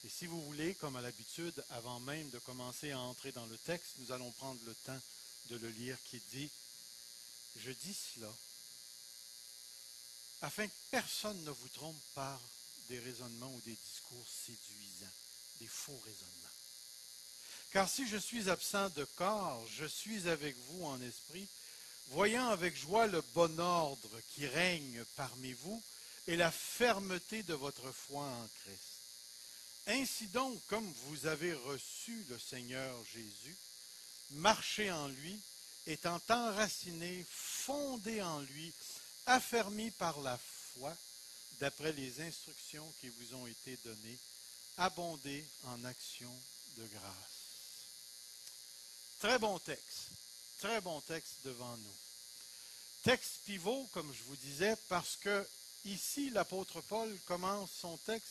Et si vous voulez, comme à l'habitude, avant même de commencer à entrer dans le texte, nous allons prendre le temps de le lire qui dit « Je dis cela afin que personne ne vous trompe par des raisonnements ou des discours séduisants, des faux raisonnements. Car si je suis absent de corps, je suis avec vous en esprit, voyant avec joie le bon ordre qui règne parmi vous et la fermeté de votre foi en Christ. Ainsi donc, comme vous avez reçu le Seigneur Jésus, marchez en lui, étant enracinés, fondés en lui, affermis par la foi, d'après les instructions qui vous ont été données, abondez en actions de grâce. Très bon texte devant nous. Texte pivot, comme je vous disais, parce que ici, l'apôtre Paul commence son texte.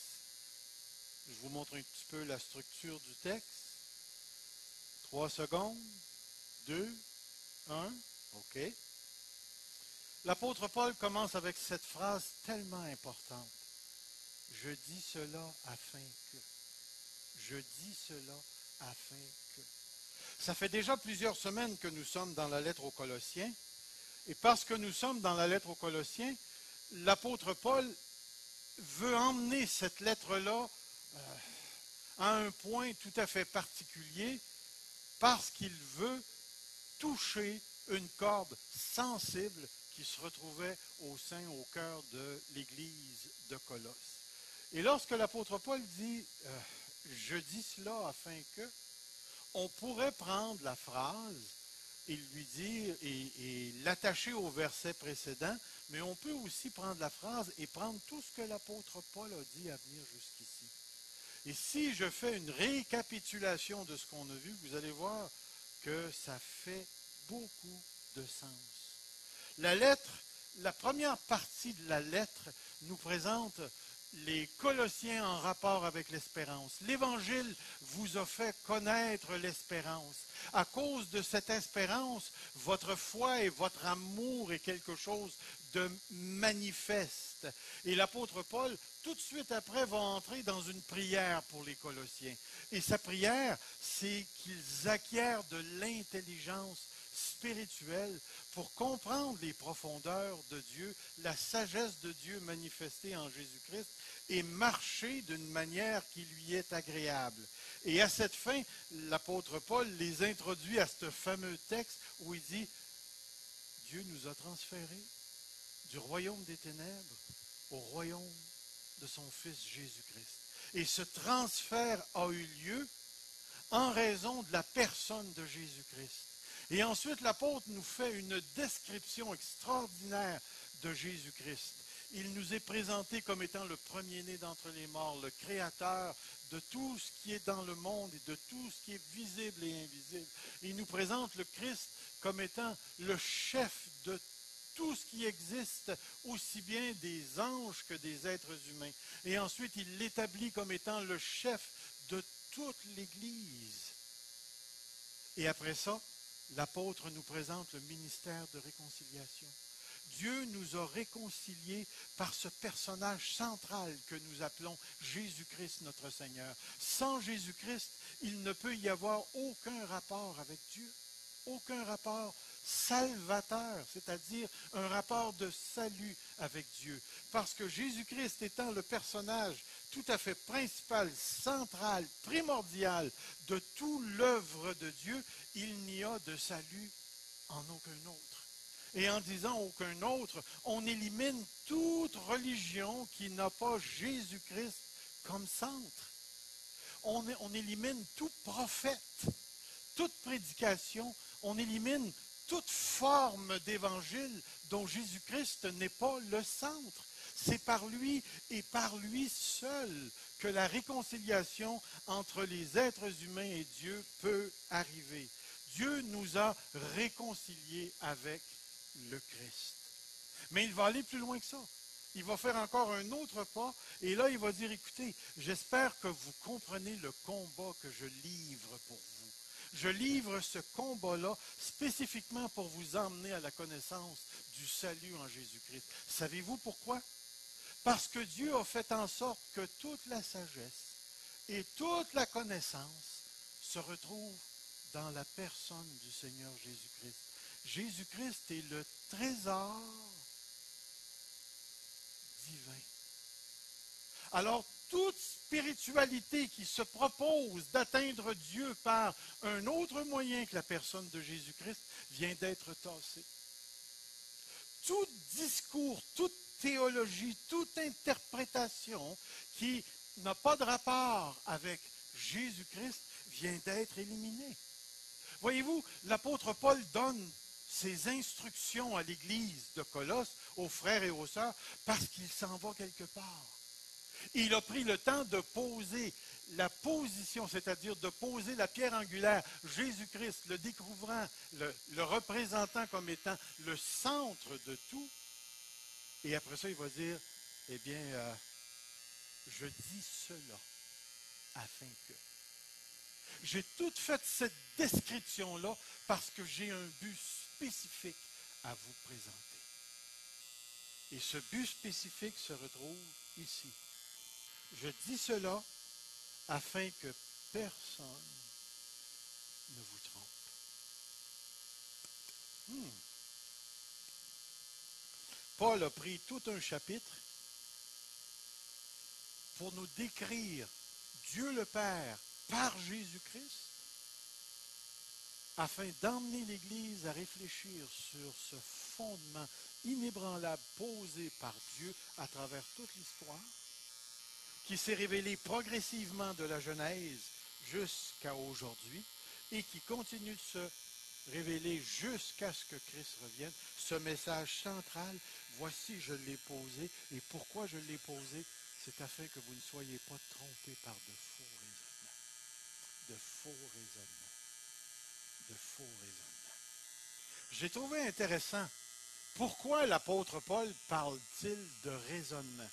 Je vous montre un petit peu la structure du texte. 3 secondes, 2, 1, OK. L'apôtre Paul commence avec cette phrase tellement importante. Je dis cela afin que. Je dis cela afin que. Ça fait déjà plusieurs semaines que nous sommes dans la lettre aux Colossiens. Et parce que nous sommes dans la lettre aux Colossiens, l'apôtre Paul veut emmener cette lettre-là à un point tout à fait particulier parce qu'il veut toucher une corde sensible qui se retrouvait au cœur de l'église de Colosse. Et lorsque l'apôtre Paul dit « Je dis cela afin que », on pourrait prendre la phrase et lui dire et l'attacher au verset précédent, mais on peut aussi prendre la phrase et prendre tout ce que l'apôtre Paul a dit à venir jusqu'ici. Et si je fais une récapitulation de ce qu'on a vu, vous allez voir que ça fait beaucoup de sens. La première partie de la lettre nous présente les Colossiens en rapport avec l'espérance. L'Évangile vous a fait connaître l'espérance. À cause de cette espérance, votre foi et votre amour est quelque chose de manifeste. Et l'apôtre Paul, tout de suite après, va entrer dans une prière pour les Colossiens. Et sa prière, c'est qu'ils acquièrent de l'intelligence spirituelle pour comprendre les profondeurs de Dieu, la sagesse de Dieu manifestée en Jésus-Christ et marcher d'une manière qui lui est agréable. Et à cette fin, l'apôtre Paul les introduit à ce fameux texte où il dit « Dieu nous a transférés du royaume des ténèbres au royaume de son Fils Jésus-Christ. » Et ce transfert a eu lieu en raison de la personne de Jésus-Christ. Et ensuite, l'apôtre nous fait une description extraordinaire de Jésus-Christ. Il nous est présenté comme étant le premier-né d'entre les morts, le créateur de tout ce qui est dans le monde et de tout ce qui est visible et invisible. Il nous présente le Christ comme étant le chef de tout ce qui existe, aussi bien des anges que des êtres humains. Et ensuite, il l'établit comme étant le chef de toute l'Église. Et après ça, l'apôtre nous présente le ministère de réconciliation. Dieu nous a réconciliés par ce personnage central que nous appelons Jésus-Christ notre Seigneur. Sans Jésus-Christ, il ne peut y avoir aucun rapport avec Dieu, aucun rapport salvateur, c'est-à-dire un rapport de salut avec Dieu. Parce que Jésus-Christ étant le personnage tout à fait principal, central, primordial de toute l'œuvre de Dieu, il n'y a de salut en aucun autre. Et en disant aucun autre, on élimine toute religion qui n'a pas Jésus-Christ comme centre. On élimine tout prophète, toute prédication, on élimine toute forme d'évangile dont Jésus-Christ n'est pas le centre. C'est par lui et par lui seul que la réconciliation entre les êtres humains et Dieu peut arriver. Dieu nous a réconciliés avec le Christ. Mais il va aller plus loin que ça. Il va faire encore un autre pas, et là, il va dire, écoutez, j'espère que vous comprenez le combat que je livre pour vous. Je livre ce combat-là spécifiquement pour vous emmener à la connaissance du salut en Jésus-Christ. Savez-vous pourquoi? Parce que Dieu a fait en sorte que toute la sagesse et toute la connaissance se retrouvent dans la personne du Seigneur Jésus-Christ. Jésus-Christ est le trésor divin. Alors, toute spiritualité qui se propose d'atteindre Dieu par un autre moyen que la personne de Jésus-Christ vient d'être tassée. Tout discours, toute théologie, toute interprétation qui n'a pas de rapport avec Jésus-Christ vient d'être éliminée. Voyez-vous, l'apôtre Paul donne ses instructions à l'église de Colosse, aux frères et aux sœurs, parce qu'il s'en va quelque part. Il a pris le temps de poser la position, c'est-à-dire de poser la pierre angulaire, Jésus-Christ, le découvrant, le représentant comme étant le centre de tout. Et après ça, il va dire, eh bien, je dis cela afin que. J'ai tout fait cette description-là parce que j'ai un but spécifique à vous présenter. Et ce but spécifique se retrouve ici. Je dis cela afin que personne ne vous trompe. Paul a pris tout un chapitre pour nous décrire Dieu le Père par Jésus-Christ, afin d'emmener l'Église à réfléchir sur ce fondement inébranlable posé par Dieu à travers toute l'histoire, qui s'est révélé progressivement de la Genèse jusqu'à aujourd'hui et qui continue de se révéler jusqu'à ce que Christ revienne. Ce message central, voici, je l'ai posé. Et pourquoi je l'ai posé? C'est afin que vous ne soyez pas trompés par de faux raisonnements. De faux raisonnements. De faux raisonnements. J'ai trouvé intéressant. Pourquoi l'apôtre Paul parle-t-il de raisonnement?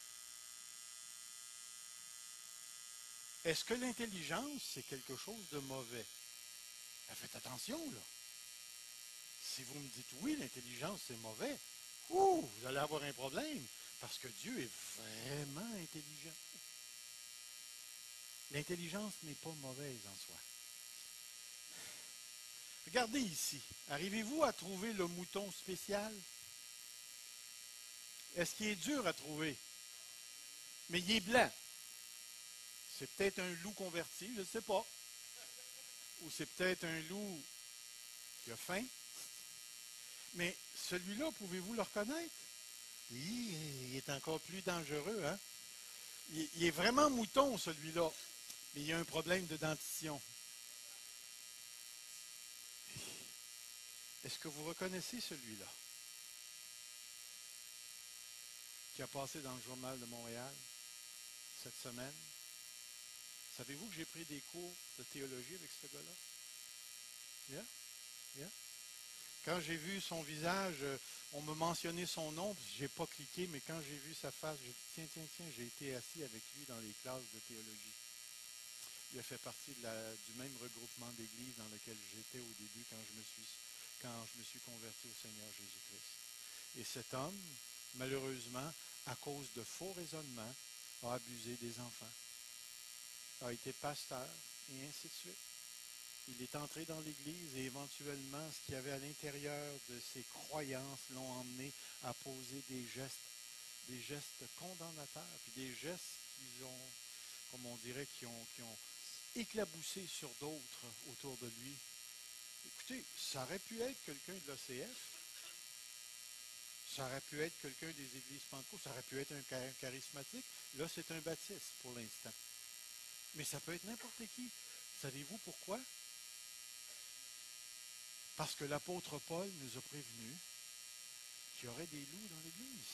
Est-ce que l'intelligence, c'est quelque chose de mauvais? Faites attention, là. Si vous me dites oui, l'intelligence, c'est mauvais, vous allez avoir un problème, parce que Dieu est vraiment intelligent. L'intelligence n'est pas mauvaise en soi. Regardez ici. Arrivez-vous à trouver le mouton spécial? Est-ce qu'il est dur à trouver? Mais il est blanc. C'est peut-être un loup converti, je ne sais pas. Ou c'est peut-être un loup qui a faim. Mais celui-là, pouvez-vous le reconnaître? Il est encore plus dangereux, hein? Il est vraiment mouton, celui-là. Mais il y a un problème de dentition. Est-ce que vous reconnaissez celui-là? Qui a passé dans le Journal de Montréal cette semaine? Savez-vous que j'ai pris des cours de théologie avec ce gars-là? Yeah? Yeah? Quand j'ai vu son visage, on me mentionnait son nom, puis je n'ai pas cliqué, mais quand j'ai vu sa face, j'ai dit, tiens, j'ai été assis avec lui dans les classes de théologie. Il a fait partie du même regroupement d'église dans lequel j'étais au début quand je me suis converti au Seigneur Jésus-Christ. Et cet homme, malheureusement, à cause de faux raisonnements, a abusé des enfants, a été pasteur, et ainsi de suite. Il est entré dans l'Église et éventuellement, ce qu'il y avait à l'intérieur de ses croyances l'ont emmené à poser des gestes condamnateurs, puis des gestes qui ont, comme on dirait, qui ont éclaboussé sur d'autres autour de lui. Écoutez, ça aurait pu être quelqu'un de l'OCF, ça aurait pu être quelqu'un des églises pentecôtistes, ça aurait pu être un charismatique. Là, c'est un baptiste pour l'instant. Mais ça peut être n'importe qui. Savez-vous pourquoi? Parce que l'apôtre Paul nous a prévenus qu'il y aurait des loups dans l'Église.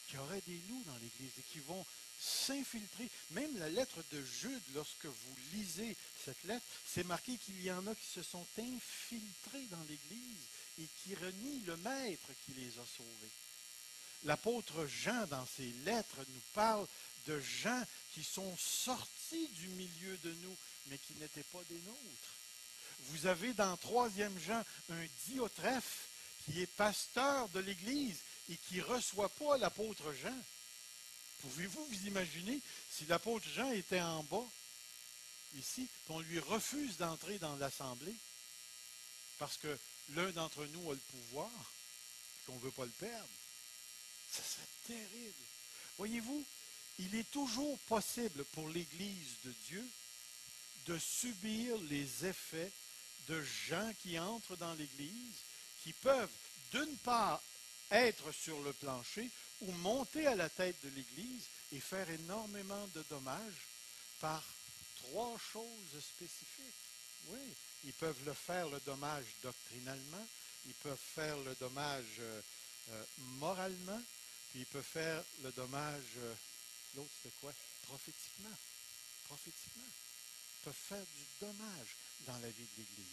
Qu'il y aurait des loups dans l'Église et qui vont s'infiltrer. Même la lettre de Jude, lorsque vous lisez cette lettre, c'est marqué qu'il y en a qui se sont infiltrés dans l'Église et qui renient le Maître qui les a sauvés. L'apôtre Jean, dans ses lettres, nous parle de gens qui sont sortis du milieu de nous, mais qui n'étaient pas des nôtres. Vous avez dans 3e Jean un Diotrephe qui est pasteur de l'Église et qui ne reçoit pas l'apôtre Jean. Pouvez-vous vous imaginer si l'apôtre Jean était en bas, ici, qu'on lui refuse d'entrer dans l'assemblée parce que l'un d'entre nous a le pouvoir et qu'on ne veut pas le perdre? Ça serait terrible. Voyez-vous, il est toujours possible pour l'Église de Dieu de subir les effets de gens qui entrent dans l'Église, qui peuvent, d'une part, être sur le plancher ou monter à la tête de l'Église et faire énormément de dommages par 3 choses spécifiques. Oui, ils peuvent le faire le dommage doctrinalement, ils peuvent faire le dommage moralement, puis ils peuvent faire le dommage, l'autre c'était quoi? Prophétiquement. Prophétiquement. Ils peuvent faire du dommage dans la vie de l'Église.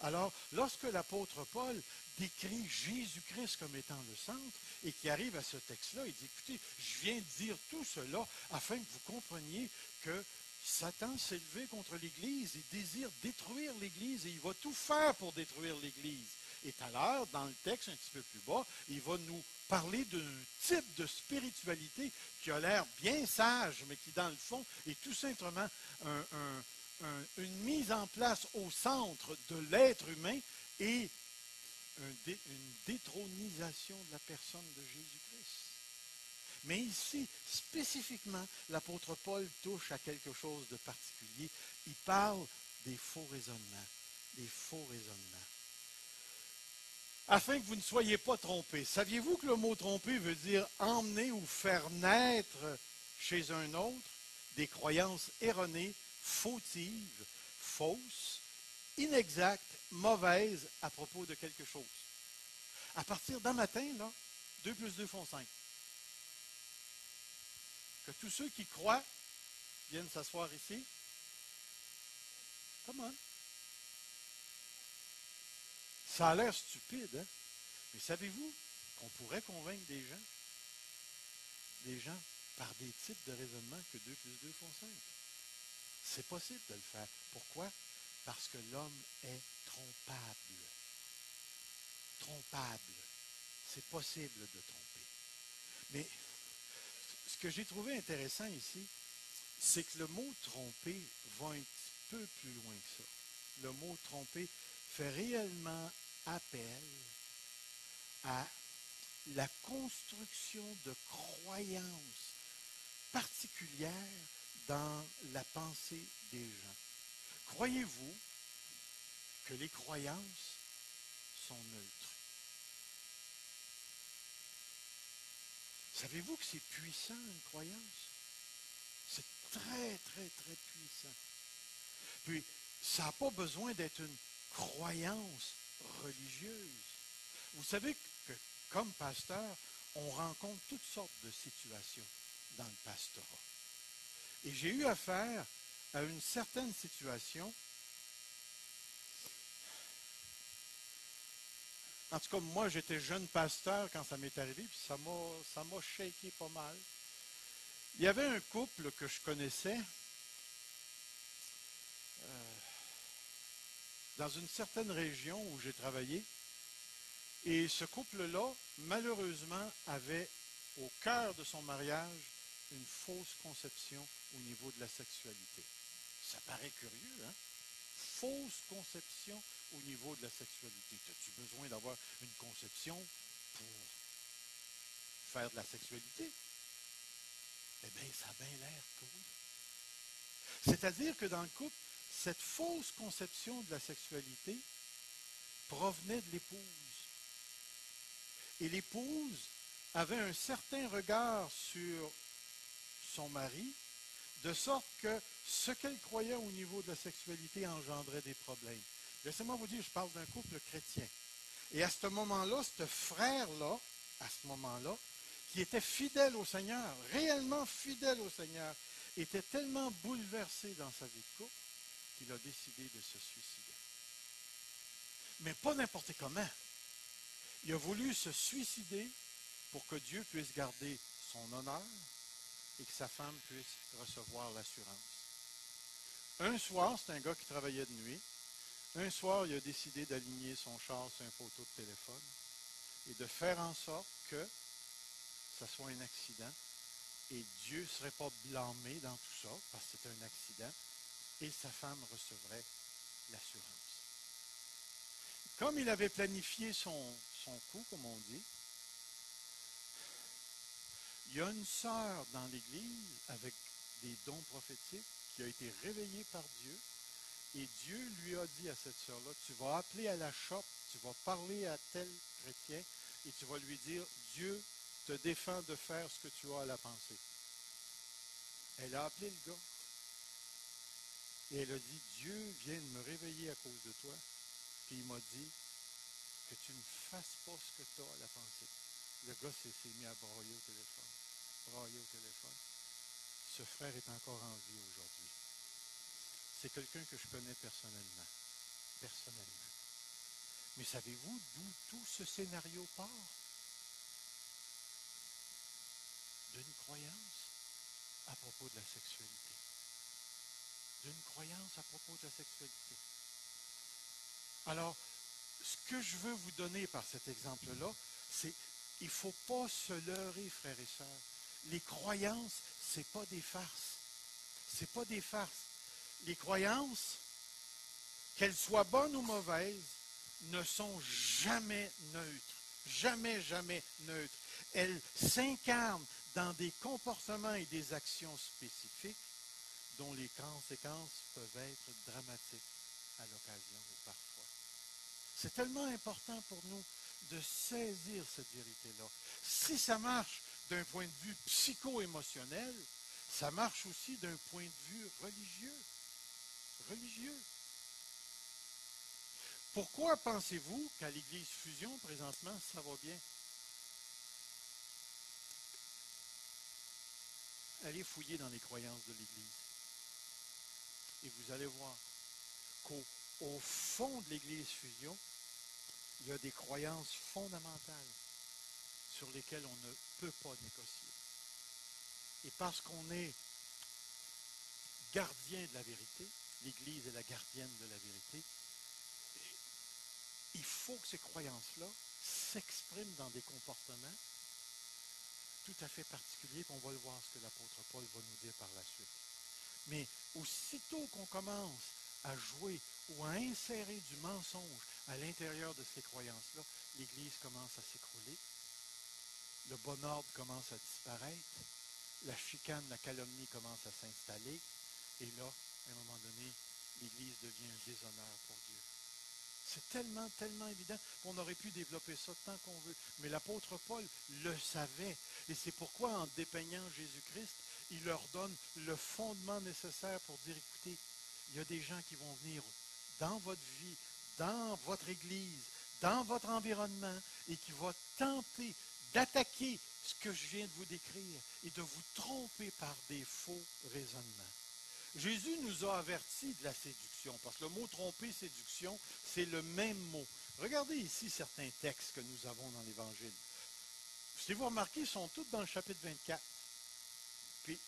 Alors, lorsque l'apôtre Paul décrit Jésus-Christ comme étant le centre et qui arrive à ce texte-là, il dit, écoutez, je viens de dire tout cela afin que vous compreniez que Satan s'est levé contre l'Église, il désire détruire l'Église et il va tout faire pour détruire l'Église. Et tout à l'heure, dans le texte un petit peu plus bas, il va nous parler d'un type de spiritualité qui a l'air bien sage, mais qui dans le fond est tout simplement une mise en place au centre de l'être humain et une détronisation de la personne de Jésus-Christ. Mais ici, spécifiquement, l'apôtre Paul touche à quelque chose de particulier. Il parle des faux raisonnements. Des faux raisonnements. Afin que vous ne soyez pas trompés. Saviez-vous que le mot tromper veut dire emmener ou faire naître chez un autre des croyances erronées, fautives, fausses, inexactes, mauvaises à propos de quelque chose. À partir d'un matin, là, 2 plus 2 font 5. Que tous ceux qui croient viennent s'asseoir ici. Come on. Ça a l'air stupide, hein? Mais savez-vous qu'on pourrait convaincre des gens par des types de raisonnement que 2 plus 2 font 5? C'est possible de le faire. Pourquoi? Parce que l'homme est trompable. Trompable. C'est possible de tromper. Mais ce que j'ai trouvé intéressant ici, c'est que le mot tromper va un petit peu plus loin que ça. Le mot tromper fait réellement appel à la construction de croyances particulières dans la pensée des gens. Croyez-vous que les croyances sont neutres? Savez-vous que c'est puissant, une croyance? C'est très, très, très puissant. Puis, ça n'a pas besoin d'être une croyance religieuse. Vous savez que, comme pasteur, on rencontre toutes sortes de situations dans le pastorat. Et j'ai eu affaire à une certaine situation. En tout cas, moi, j'étais jeune pasteur quand ça m'est arrivé, puis ça m'a shaké pas mal. Il y avait un couple que je connaissais dans une certaine région où j'ai travaillé. Et ce couple-là, malheureusement, avait au cœur de son mariage une fausse conception au niveau de la sexualité. Ça paraît curieux, hein? Fausse conception au niveau de la sexualité. As-tu besoin d'avoir une conception pour faire de la sexualité? Eh bien, ça a bien l'air que oui. C'est-à-dire que dans le couple, cette fausse conception de la sexualité provenait de l'épouse. Et l'épouse avait un certain regard sur son mari, de sorte que ce qu'elle croyait au niveau de la sexualité engendrait des problèmes. Laissez-moi vous dire, je parle d'un couple chrétien. Et à ce moment-là, ce frère-là, à ce moment-là, qui était fidèle au Seigneur, réellement fidèle au Seigneur, était tellement bouleversé dans sa vie de couple qu'il a décidé de se suicider. Mais pas n'importe comment. Il a voulu se suicider pour que Dieu puisse garder son honneur et que sa femme puisse recevoir l'assurance. Un soir, c'est un gars qui travaillait de nuit. Un soir, il a décidé d'aligner son char sur un poteau de téléphone et de faire en sorte que ça soit un accident. Et Dieu ne serait pas blâmé dans tout ça, parce que c'était un accident, et sa femme recevrait l'assurance. Comme il avait planifié son coup, comme on dit, il y a une sœur dans l'Église avec des dons prophétiques qui a été réveillée par Dieu. Et Dieu lui a dit à cette sœur-là, tu vas appeler à la shop, tu vas parler à tel chrétien et tu vas lui dire, Dieu te défend de faire ce que tu as à la pensée. Elle a appelé le gars et elle a dit, Dieu vient de me réveiller à cause de toi. Puis il m'a dit que tu ne fasses pas ce que tu as à la pensée. Le gars s'est mis à brailler au téléphone. Brailler au téléphone. Ce frère est encore en vie aujourd'hui. C'est quelqu'un que je connais personnellement. Personnellement. Mais savez-vous d'où tout ce scénario part? D'une croyance à propos de la sexualité. D'une croyance à propos de la sexualité. Alors, ce que je veux vous donner par cet exemple-là, c'est il ne faut pas se leurrer, frères et sœurs. Les croyances, ce n'est pas des farces. Ce n'est pas des farces. Les croyances, qu'elles soient bonnes ou mauvaises, ne sont jamais neutres. Jamais, jamais neutres. Elles s'incarnent dans des comportements et des actions spécifiques dont les conséquences peuvent être dramatiques à l'occasion ou parfois. C'est tellement important pour nous de saisir cette vérité-là. Si ça marche d'un point de vue psycho-émotionnel, ça marche aussi d'un point de vue religieux. Religieux. Pourquoi pensez-vous qu'à l'Église Fusion, présentement, ça va bien? Allez fouiller dans les croyances de l'Église. Et vous allez voir qu'au fond de l'Église Fusion, il y a des croyances fondamentales sur lesquelles on ne peut pas négocier. Et parce qu'on est gardien de la vérité, l'Église est la gardienne de la vérité, il faut que ces croyances-là s'expriment dans des comportements tout à fait particuliers, puis on va le voir ce que l'apôtre Paul va nous dire par la suite. Mais aussitôt qu'on commence à jouer ou à insérer du mensonge à l'intérieur de ces croyances-là, l'Église commence à s'écrouler, le bon ordre commence à disparaître, la chicane, la calomnie commence à s'installer, et là, à un moment donné, l'Église devient un déshonneur pour Dieu. C'est tellement, tellement évident qu'on aurait pu développer ça tant qu'on veut. Mais l'apôtre Paul le savait. Et c'est pourquoi, en dépeignant Jésus-Christ, il leur donne le fondement nécessaire pour dire, écoutez, il y a des gens qui vont venir dans votre vie, dans votre Église, dans votre environnement, et qui vont tenter d'attaquer ce que je viens de vous décrire et de vous tromper par des faux raisonnements. Jésus nous a avertis de la séduction, parce que le mot tromper, séduction, c'est le même mot. Regardez ici certains textes que nous avons dans l'Évangile. Si vous remarquez, ils sont tous dans le chapitre 24. Puis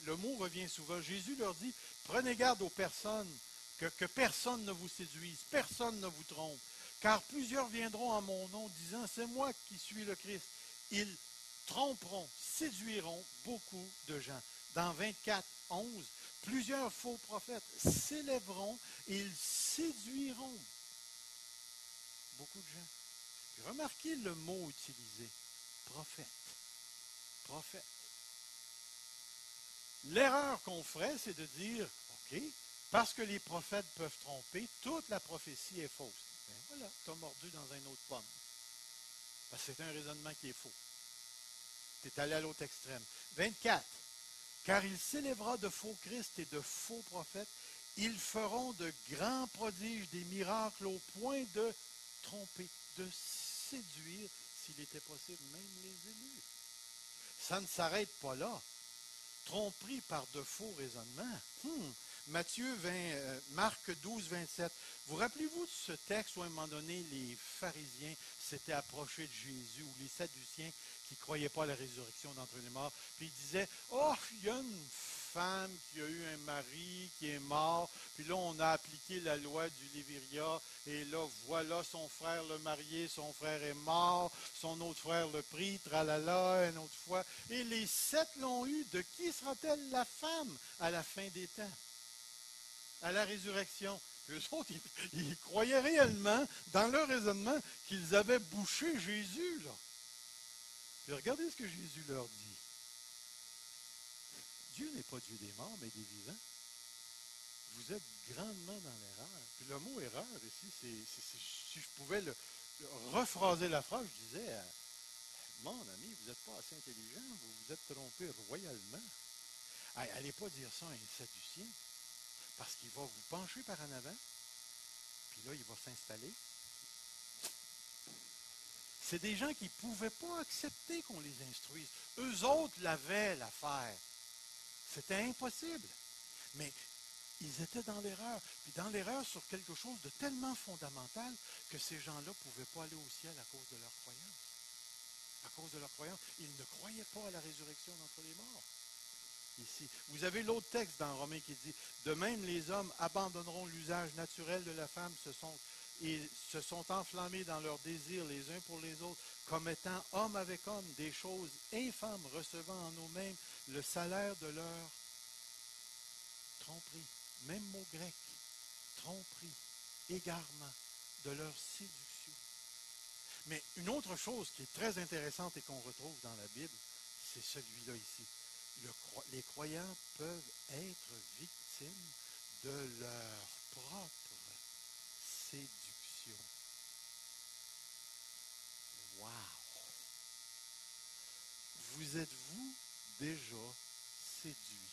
le mot revient souvent. Jésus leur dit, prenez garde aux personnes, que personne ne vous séduise, personne ne vous trompe. Car plusieurs viendront en mon nom disant, c'est moi qui suis le Christ. Ils tromperont, séduiront beaucoup de gens. Dans 24, 11, plusieurs faux prophètes s'élèveront et ils séduiront beaucoup de gens. Puis remarquez le mot utilisé, prophète. Prophète. L'erreur qu'on ferait, c'est de dire, OK, parce que les prophètes peuvent tromper, toute la prophétie est fausse. Ben voilà, tu as mordu dans un autre pomme. Parce que c'est un raisonnement qui est faux. Tu es allé à l'autre extrême. 24. Car il s'élèvera de faux Christ et de faux prophètes. Ils feront de grands prodiges, des miracles au point de tromper, de séduire, s'il était possible, même les élus. Ça ne s'arrête pas là. Tromperie par de faux raisonnements. Marc 12, 27. Vous rappelez-vous de ce texte où à un moment donné, les pharisiens s'étaient approchés de Jésus, ou les Sadduciens qui ne croyaient pas à la résurrection d'entre les morts. Puis ils disaient, oh, il y a une femme qui a eu un mari qui est mort, puis là on a appliqué la loi du Léviria, et là voilà son frère le marié, son frère est mort, son autre frère le prit, tralala, une autre fois, et les 7 l'ont eu. De qui sera-t-elle la femme à la fin des temps? À la résurrection. Puis eux autres, ils croyaient réellement, dans leur raisonnement, qu'ils avaient bouché Jésus, là. Puis regardez ce que Jésus leur dit. Dieu n'est pas Dieu des morts, mais des vivants. Vous êtes grandement dans l'erreur. Puis le mot erreur ici, si je pouvais rephraser la phrase, je disais, mon ami, vous n'êtes pas assez intelligent, vous vous êtes trompé royalement. Allez pas dire ça à un Sadducien, parce qu'il va vous pencher par en avant, puis là, il va s'installer. C'est des gens qui ne pouvaient pas accepter qu'on les instruise. Eux autres l'avaient l'affaire. C'était impossible. Mais ils étaient dans l'erreur. Puis dans l'erreur sur quelque chose de tellement fondamental que ces gens-là ne pouvaient pas aller au ciel à cause de leur croyance. À cause de leur croyance. Ils ne croyaient pas à la résurrection d'entre les morts. Ici. Vous avez l'autre texte dans Romains qui dit, de même les hommes abandonneront l'usage naturel de la femme et se sont enflammés dans leurs désirs les uns pour les autres, commettant homme avec homme des choses infâmes, recevant en eux-mêmes le salaire de leur tromperie. Même mot grec, tromperie, égarement, de leur séduction. Mais une autre chose qui est très intéressante et qu'on retrouve dans la Bible, c'est celui-là ici. Les croyants peuvent être victimes de leur propre séduction. Wow! Vous êtes-vous déjà séduit?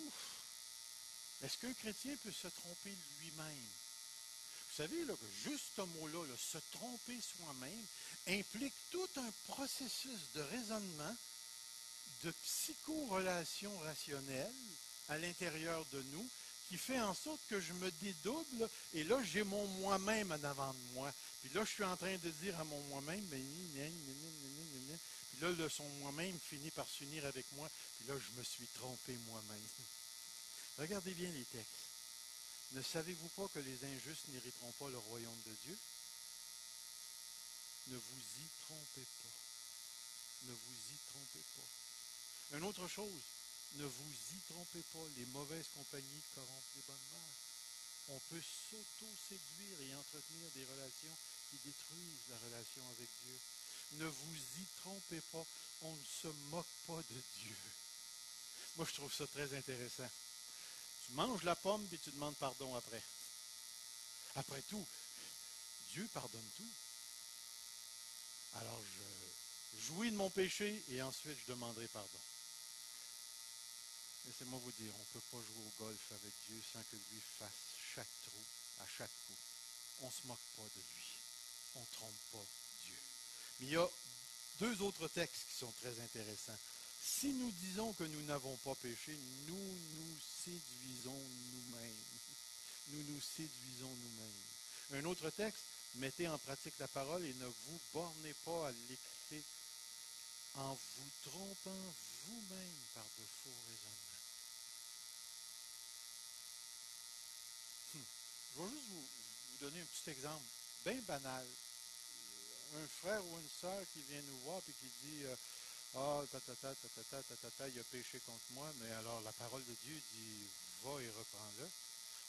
Ouf! Est-ce qu'un chrétien peut se tromper lui-même? Vous savez là, que juste ce mot-là, se tromper soi-même, implique tout un processus de raisonnement, de psycho-relation rationnelle à l'intérieur de nous, qui fait en sorte que je me dédouble, et là, j'ai mon moi-même en avant de moi. Puis là, je suis en train de dire à mon moi-même, puis là, son moi-même finit par s'unir avec moi, puis là, je me suis trompé moi-même. Regardez bien les textes. Ne savez-vous pas que les injustes n'hériteront pas le royaume de Dieu? Ne vous y trompez pas. Ne vous y trompez pas. Une autre chose, ne vous y trompez pas. Les mauvaises compagnies corrompent les bonnes mœurs. On peut s'auto-séduire et entretenir des relations qui détruisent la relation avec Dieu. Ne vous y trompez pas. On ne se moque pas de Dieu. Moi, je trouve ça très intéressant. Tu manges la pomme et tu demandes pardon après. Après tout, Dieu pardonne tout. Alors, je jouis de mon péché et ensuite je demanderai pardon. Laissez-moi vous dire, on ne peut pas jouer au golf avec Dieu sans que lui fasse chaque trou à chaque coup. On ne se moque pas de lui. On ne trompe pas Dieu. Mais il y a 2 autres textes qui sont très intéressants. Si nous disons que nous n'avons pas péché, nous nous séduisons nous-mêmes. Nous nous séduisons nous-mêmes. Un autre texte, mettez en pratique la parole et ne vous bornez pas à l'écouter en vous trompant vous-même par de faux raisonnements. Je vais juste vous donner un petit exemple bien banal. Un frère ou une sœur qui vient nous voir et qui dit il a péché contre moi, mais alors la parole de Dieu dit va et reprends-le.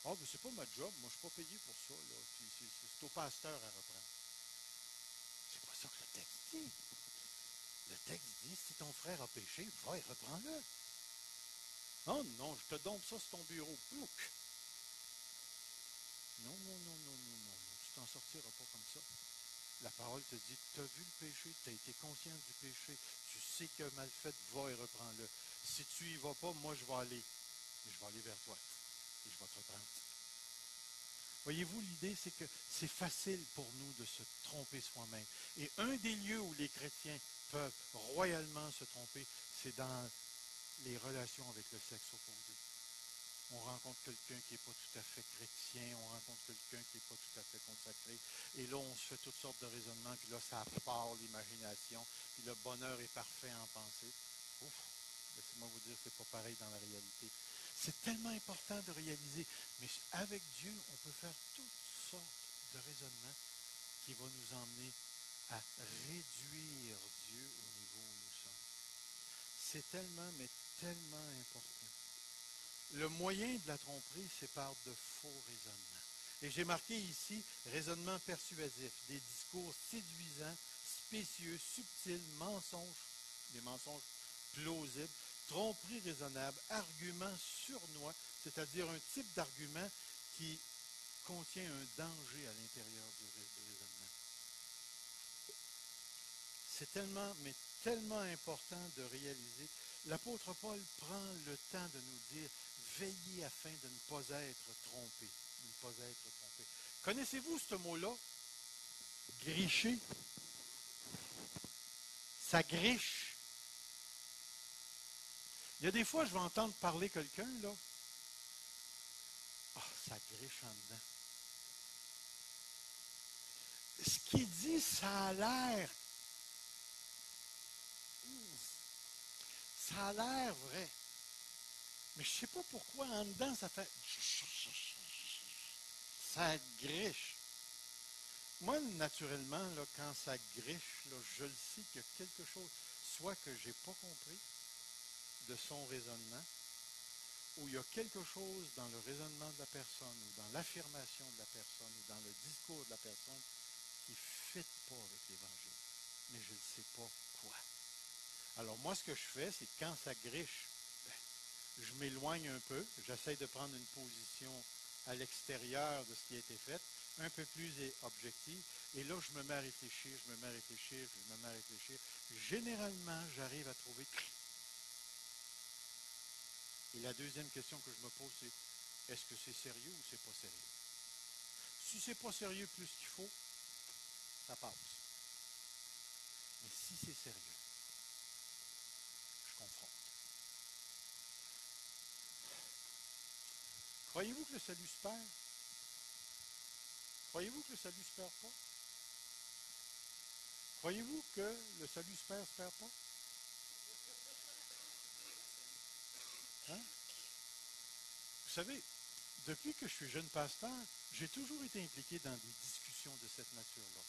Ah, mais c'est pas ma job, moi je suis pas payé pour ça, là. C'est au pasteur à reprendre. C'est pas ça que le texte dit. Le texte dit, si ton frère a péché, va et reprends-le. Non, non, je te donne ça sur ton bureau. Plouc. Non, non, non, non, non, non. Tu t'en sortiras pas comme ça. La parole te dit, tu as vu le péché, tu as été conscient du péché, tu sais qu'il a mal fait, va et reprends-le. Si tu y vas pas, moi je vais aller. Je vais aller vers toi. Et je vais te reprendre. Voyez-vous, l'idée, c'est que c'est facile pour nous de se tromper soi-même. Et un des lieux où les chrétiens peuvent royalement se tromper, c'est dans les relations avec le sexe opposé. On rencontre quelqu'un qui n'est pas tout à fait chrétien, on rencontre quelqu'un qui n'est pas tout à fait consacré. Et là, on se fait toutes sortes de raisonnements, puis là, ça part l'imagination, puis le bonheur est parfait en pensée. Ouf, laissez-moi vous dire, c'est pas pareil dans la réalité. C'est tellement important de réaliser, mais avec Dieu, on peut faire toutes sortes de raisonnements qui vont nous emmener à réduire Dieu au niveau où nous sommes. C'est tellement, mais tellement important. Le moyen de la tromperie, c'est par de faux raisonnements. Et j'ai marqué ici raisonnement persuasif, des discours séduisants, spécieux, subtils, mensonges, des mensonges plausibles, tromperie raisonnable, argument surnois, c'est-à-dire un type d'argument qui contient un danger à l'intérieur du raisonnement. C'est tellement, mais tellement important de réaliser. L'apôtre Paul prend le temps de nous dire, veillez afin de ne pas être trompé. De ne pas être trompé. Connaissez-vous ce mot-là? Gricher. Ça griche. Il y a des fois, je vais entendre parler quelqu'un, là. Ah, ça griche en dedans. Ce qu'il dit, ça a l'air. Ça a l'air vrai. Mais je ne sais pas pourquoi, en dedans, ça fait. Ça griche. Moi, naturellement, là, quand ça griche, là, je le sais qu'il y a quelque chose, soit que je n'ai pas compris de son raisonnement, ou il y a quelque chose dans le raisonnement de la personne, ou dans l'affirmation de la personne, ou dans le discours de la personne qui ne fit pas avec l'Évangile. Mais je ne sais pas quoi. Alors moi, ce que je fais, c'est que quand ça griche, je m'éloigne un peu, j'essaie de prendre une position à l'extérieur de ce qui a été fait, un peu plus objective, et là, je me mets à réfléchir, je me mets à réfléchir, je me mets à réfléchir. Généralement, j'arrive à trouver. Et la deuxième question que je me pose, c'est est-ce que c'est sérieux ou c'est pas sérieux? Si c'est pas sérieux plus qu'il faut, ça passe. Mais si c'est sérieux, je confronte. Croyez-vous que le salut se perd? Croyez-vous que le salut se perd pas? Croyez-vous que le salut se perd pas? Hein? Vous savez, depuis que je suis jeune pasteur, j'ai toujours été impliqué dans des discussions de cette nature-là.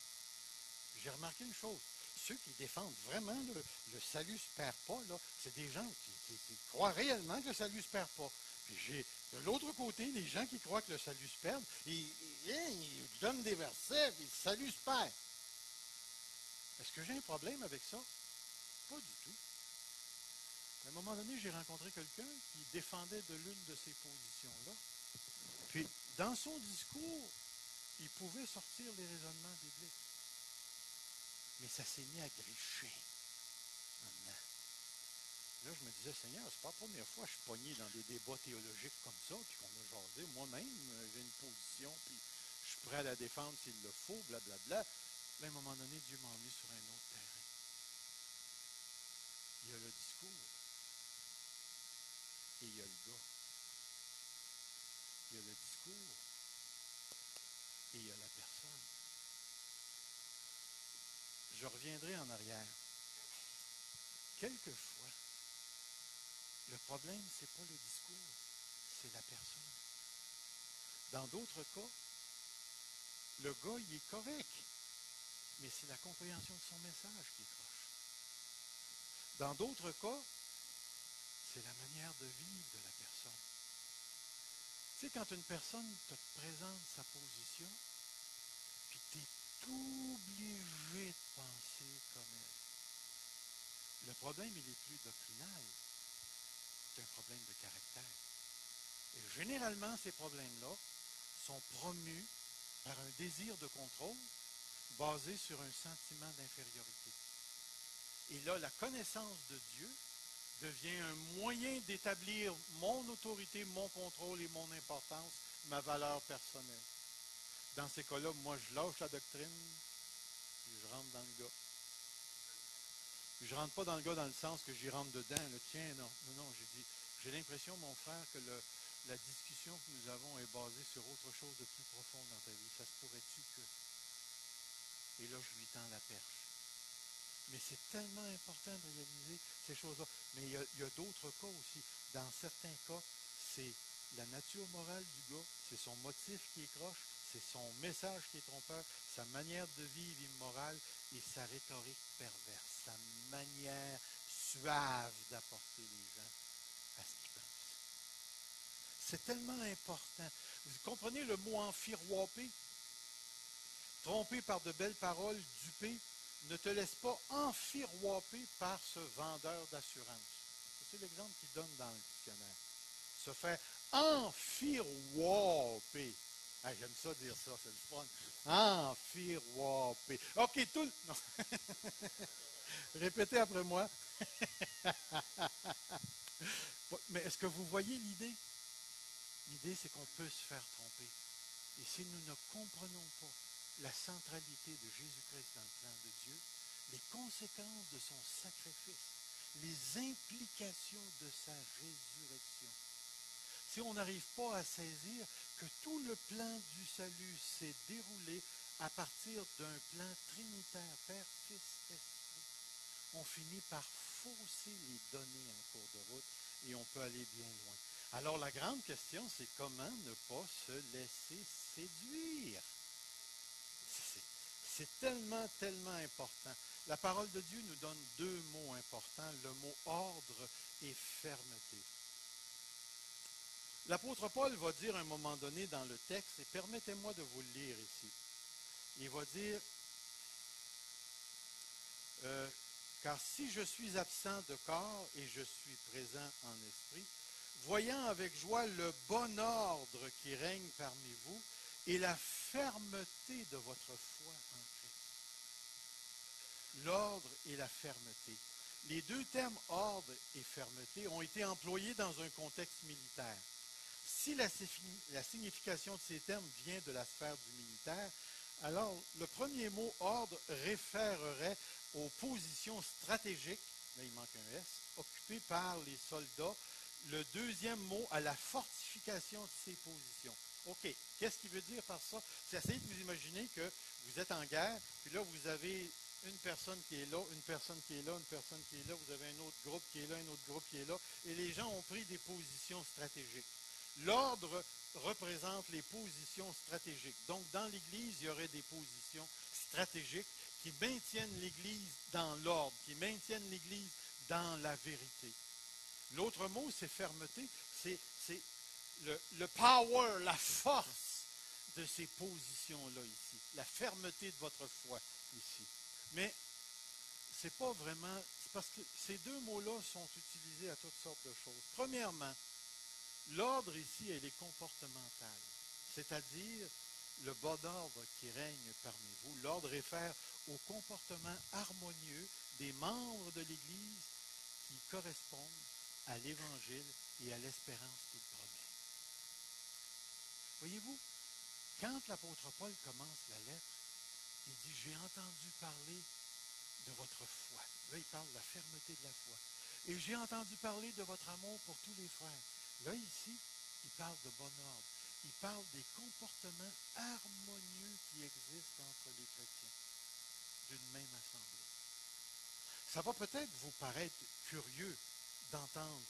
J'ai remarqué une chose. Ceux qui défendent vraiment le salut ne se perd pas, là, c'est des gens qui croient réellement que le salut ne se perd pas. Puis j'ai de l'autre côté des gens qui croient que le salut se perd, ils donnent des versets, puis le salut se perd. Est-ce que j'ai un problème avec ça? Pas du tout. À un moment donné, j'ai rencontré quelqu'un qui défendait de l'une de ces positions-là. Puis, dans son discours, il pouvait sortir les raisonnements bibliques. Mais ça s'est mis à gricher maintenant. Là, je me disais, Seigneur, c'est pas la première fois que je suis pogné dans des débats théologiques comme ça, puis qu'on a jasé. Moi-même, j'ai une position, puis je suis prêt à la défendre s'il le faut, blablabla. Mais à un moment donné, Dieu m'a emmené sur un autre terrain. Il y a le discours et il y a le gars. Il y a le discours et il y a la personne. Je reviendrai en arrière. Quelquefois, le problème, ce n'est pas le discours, c'est la personne. Dans d'autres cas, le gars, il est correct, mais c'est la compréhension de son message qui est croche. Dans d'autres cas, c'est la manière de vivre de la personne. Tu sais, quand une personne te présente sa position, puis tu es obligé de penser comme elle. Le problème, il est plus doctrinal. C'est un problème de caractère. Et généralement, ces problèmes-là sont promus par un désir de contrôle basé sur un sentiment d'infériorité. Et là, la connaissance de Dieu devient un moyen d'établir mon autorité, mon contrôle et mon importance, ma valeur personnelle. Dans ces cas-là, moi, je lâche la doctrine et je rentre dans le gars. Je ne rentre pas dans le gars dans le sens que j'y rentre dedans. Le tien, non. Non, j'ai dit, j'ai l'impression, mon frère, que la discussion que nous avons est basée sur autre chose de plus profond dans ta vie. Ça se pourrait-tu que... Et là, je lui tends la perche. Mais c'est tellement important de réaliser ces choses-là. Mais il y a d'autres cas aussi. Dans certains cas, c'est la nature morale du gars, c'est son motif qui est croche, c'est son message qui est trompeur, sa manière de vivre immorale et sa rhétorique perverse, sa manière suave d'apporter les gens à ce qu'ils pensent. C'est tellement important. Vous comprenez le mot enfiroiper? Trompé par de belles paroles, dupé, ne te laisse pas enfiroiper par ce vendeur d'assurance. C'est l'exemple qu'il donne dans le dictionnaire. Se faire enfiroiper. Ah, j'aime ça dire ça, c'est le fun. Enfiroiper. OK, tout le... Non. Répétez après moi. Mais est-ce que vous voyez l'idée? L'idée, c'est qu'on peut se faire tromper. Et si nous ne comprenons pas la centralité de Jésus-Christ dans le plan de Dieu, les conséquences de son sacrifice, les implications de sa résurrection, si on n'arrive pas à saisir que tout le plan du salut s'est déroulé à partir d'un plan trinitaire, Père, Fils, Esprit, on finit par fausser les données en cours de route et on peut aller bien loin. Alors la grande question, c'est comment ne pas se laisser séduire. C'est tellement, tellement important. La parole de Dieu nous donne deux mots importants, le mot ordre et fermeté. L'apôtre Paul va dire à un moment donné dans le texte, et permettez-moi de vous le lire ici, il va dire, car si je suis absent de corps et je suis présent en esprit, voyant avec joie le bon ordre qui règne parmi vous et la fermeté de votre foi en Christ. L'ordre et la fermeté. Les deux termes ordre et fermeté ont été employés dans un contexte militaire. Si la signification de ces termes vient de la sphère du militaire, alors le premier mot ordre référerait aux positions stratégiques, là il manque un S, occupées par les soldats. Le deuxième mot à la fortification de ces positions. OK, qu'est-ce qu'il veut dire par ça? C'est essayer de vous imaginer que vous êtes en guerre, puis là vous avez une personne qui est là, une personne qui est là, une personne qui est là, vous avez un autre groupe qui est là, un autre groupe qui est là, et les gens ont pris des positions stratégiques. L'ordre représente les positions stratégiques. Donc, dans l'Église, il y aurait des positions stratégiques qui maintiennent l'Église dans l'ordre, qui maintiennent l'Église dans la vérité. L'autre mot, c'est fermeté, c'est le power, la force de ces positions-là ici, la fermeté de votre foi ici. Mais c'est pas vraiment, c'est parce que ces deux mots-là sont utilisés à toutes sortes de choses. Premièrement, l'ordre ici, elle est comportementale, c'est-à-dire le bon ordre qui règne parmi vous. L'ordre réfère au comportement harmonieux des membres de l'Église qui correspondent à l'Évangile et à l'espérance qu'il promet. Voyez-vous, quand l'apôtre Paul commence la lettre, il dit « J'ai entendu parler de votre foi ». Là, il parle de la fermeté de la foi. « Et j'ai entendu parler de votre amour pour tous les frères ». Là, ici, il parle de bon ordre. Il parle des comportements harmonieux qui existent entre les chrétiens d'une même assemblée. Ça va peut-être vous paraître curieux d'entendre